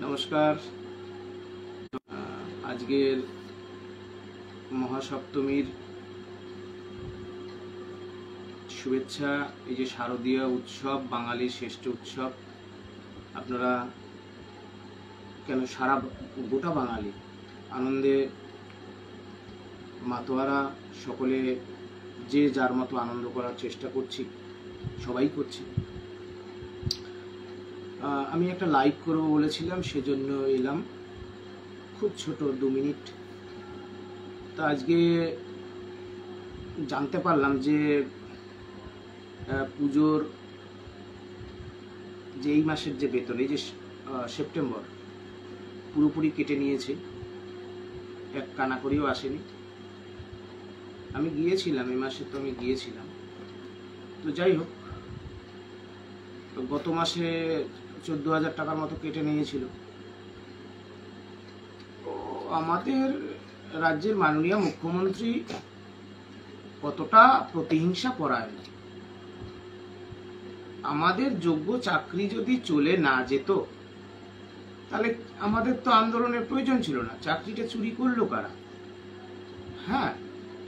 নমস্কার। আজকের মহাসপ্তমীর শুভেচ্ছা। এই যে শারদীয় উৎসব, বাঙালির শ্রেষ্ঠ উৎসব, আপনারা কেন সারা গোটা বাঙালি আনন্দে মাতোয়ারা, সকলে যে যার মতো আনন্দ করার চেষ্টা করছি, সবাই করছি। আমি একটা লাইভ করবো বলেছিলাম, সেজন্য এলাম, খুব ছোট 2 মিনিট। তা আজকে জানতে পারলাম যে পুজোর যে এই মাসের যে বেতন, এই যে সেপ্টেম্বর পুরোপুরি কেটে নিয়েছে, এক কানা করেও আসেনি। আমি গিয়েছিলাম এই মাসে, তো আমি গিয়েছিলাম। তো যাই হোক, গত মাসে 14,000 টাকার মতো কেটে নিয়েছিল। আমাদের রাজ্যের মাননীয় মুখ্যমন্ত্রী কতটা প্রতিহিংসা পরায়ণ। আমাদের যোগ্য চাকরি যদি চলে না যেত, তাহলে আমাদের তো আন্দোলনের প্রয়োজন ছিল না। চাকরিটা চুরি করলো কারা? হ্যাঁ,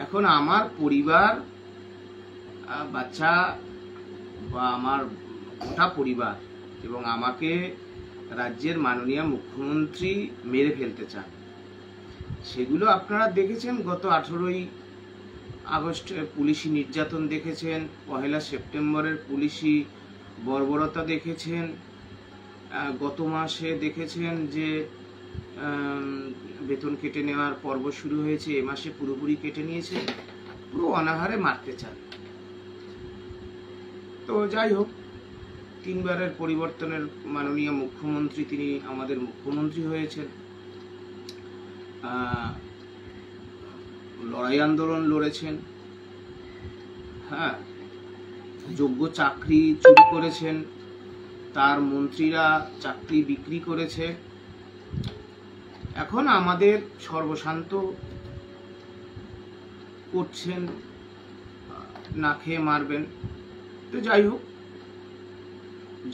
এখন আমার পরিবার, বাচ্চা বা আমার গোটা পরিবার এবং আমাকে রাজ্যের মাননীয় মুখ্যমন্ত্রী মেরে ফেলতে চান। সেগুলো আপনারা দেখেছেন। গত 18ই আগস্ট পুলিশি নির্যাতন দেখেছেন, 1 সেপ্টেম্বরের পুলিশি বর্বরতা দেখেছেন, গত মাসে দেখেছেন যে বেতন কেটে নেওয়ার পর্ব শুরু হয়েছে, এ মাসে পুরোপুরি কেটে নিয়েছে, পুরো অনাহারে মারতে চান। তো যাই হোক, 3 বারের পরিবর্তনের মাননীয় মুখ্যমন্ত্রী, তিনি আমাদের মুখ্যমন্ত্রী হয়েছেন। লড়াই আন্দোলন লড়েছেন, হ্যাঁ, যোগ্য চাকরি চুরি করেছেন, তার মন্ত্রীরা চাকরি বিক্রি করেছে। এখন আমাদের সর্বশান্ত করছেন, না খেয়ে মারবেন। তো যাই হোক,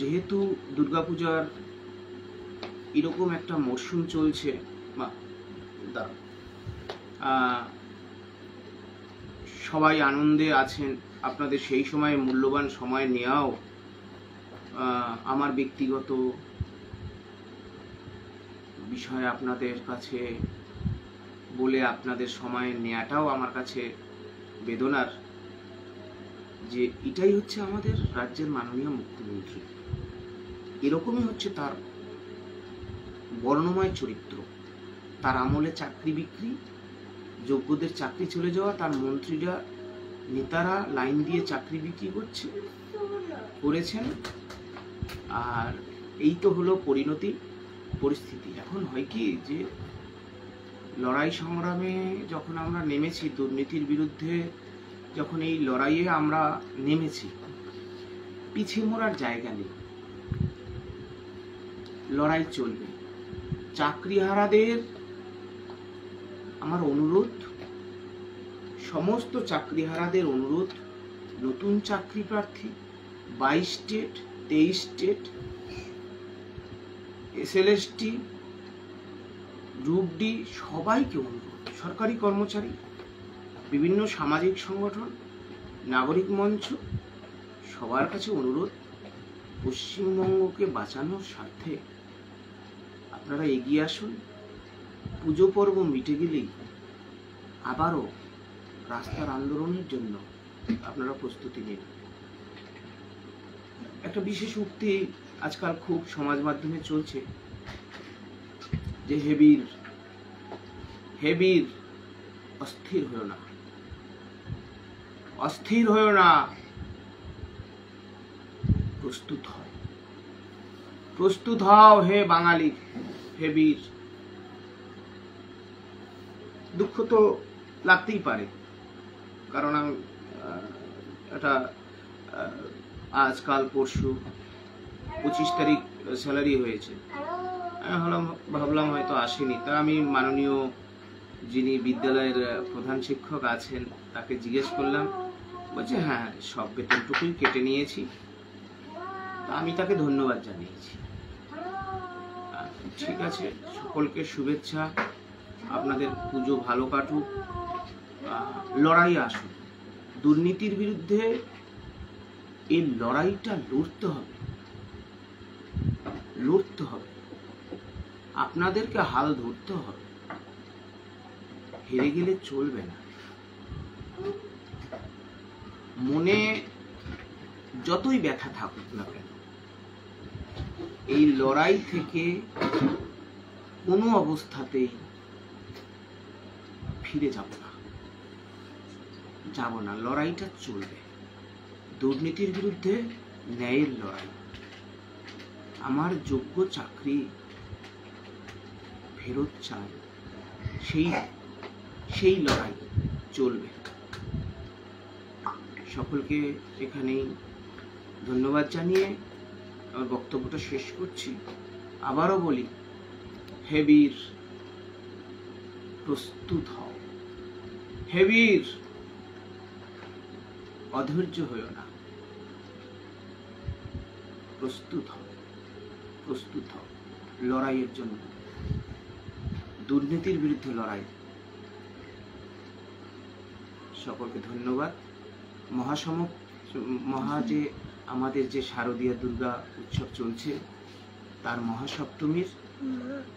যেহেতু দুর্গাপূজার এরকম একটা মরশুম চলছে, সবাই আনন্দে আছেন, আপনাদের সেই সময় মূল্যবান সময় নেওয়াও আমার ব্যক্তিগত বিষয় আপনাদের কাছে বলে আপনাদের সময় নেওয়াটাও আমার কাছে বেদনার। যে এটাই হচ্ছে আমাদের রাজ্যের মাননীয় মুখ্যমন্ত্রী, এরকমই হচ্ছে তার বর্ণময় চরিত্র। তার আমলে চাকরি বিক্রি, যোগ্যদের চাকরি চলে যাওয়া, তার মন্ত্রীরা, নেতারা লাইন দিয়ে চাকরি বিক্রি করেছেন। আর এই তো হলো পরিস্থিতি। এখন হয় কি, যে লড়াই সংগ্রামে যখন আমরা নেমেছি, দুর্নীতির বিরুদ্ধে যখন এই লড়াইয়ে আমরা নেমেছি, পিছিয়ে মোড়ার জায়গা নেই, লড়াই চলবে। চাকরিহারাদের আমার অনুরোধ, সমস্ত চাকরিহারাদের অনুরোধ, নতুন চাকরি প্রার্থী 22 state, 23 state, SLST, group D, সবাইকে অনুরোধ, সরকারি কর্মচারী, বিভিন্ন সামাজিক সংগঠন, নাগরিক মঞ্চ, সবার কাছে অনুরোধ, পশ্চিমবঙ্গকে বাঁচানোর স্বার্থে আপনারা এগিয়ে আসুন। পুজো পর্ব মিটে গেলেই আবারও রাস্তার আন্দোলনের জন্য আপনারা প্রস্তুতি নিন। একটা বিশেষ উক্তি আজকাল খুব সমাজ মাধ্যমে চলছে, যে হেবির অস্থির হয়েও না, প্রস্তুত হও হে বাঙালি হেবির। দুঃখ তো লাগতেই পারে, কারণ এটা আজকাল পরশু 25 তারিখ স্যালারি হয়েছে। ভাবলাম হয়তো আসেনি। তা আমি মাননীয় যিনি বিদ্যালয়ের প্রধান শিক্ষক আছেন, তাকে জিজ্ঞেস করলাম, বলছে হ্যাঁ, সব বেতনটুকুই কেটে নিয়েছি। তা আমি তাকে ধন্যবাদ জানিয়েছি। ঠিক আছে, সকলকে শুভেচ্ছা, আপনাদের পুজো ভালো কাটুক, লড়াই আসুক, দুর্নীতির বিরুদ্ধে এই লড়াইটা লড়তে হবে, লড়তে হবে, আপনাদেরকে হাল ধরতে হবে, হেরে গেলে চলবে না। মনে যতই ব্যথা থাকুক না কেন, এই লড়াই থেকে কোনো অবস্থাতেই ফিরে যাব না, লড়াইটা চলবে। দুর্নীতির বিরুদ্ধে ন্যায়ের লড়াই, আমার যোগ্য চাকরি ফেরত চাই, সেই লড়াই চলবে। সকলকে এখানেই ধন্যবাদ জানিয়ে আমার বক্তব্যটা শেষ করছি। আবারও বলি, হে বীর প্রস্তুত হও, হে বীর অধৈর্য হইও না, প্রস্তুত হও লড়াইয়ের জন্য, দুর্নীতির বিরুদ্ধে লড়াই। সকলকে ধন্যবাদ। যে আমাদের যে শারদীয়া দুর্গা উৎসব চলছে, তার মহাসপ্তমীর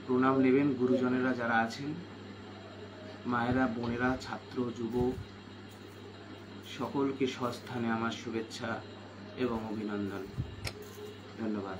প্রণাম নেবেন গুরুজনেরা যারা আছেন, মায়েরা, বোনেরা, ছাত্র, যুব, সকলকে সস্থানে আমার শুভেচ্ছা এবং অভিনন্দন। ধন্যবাদ।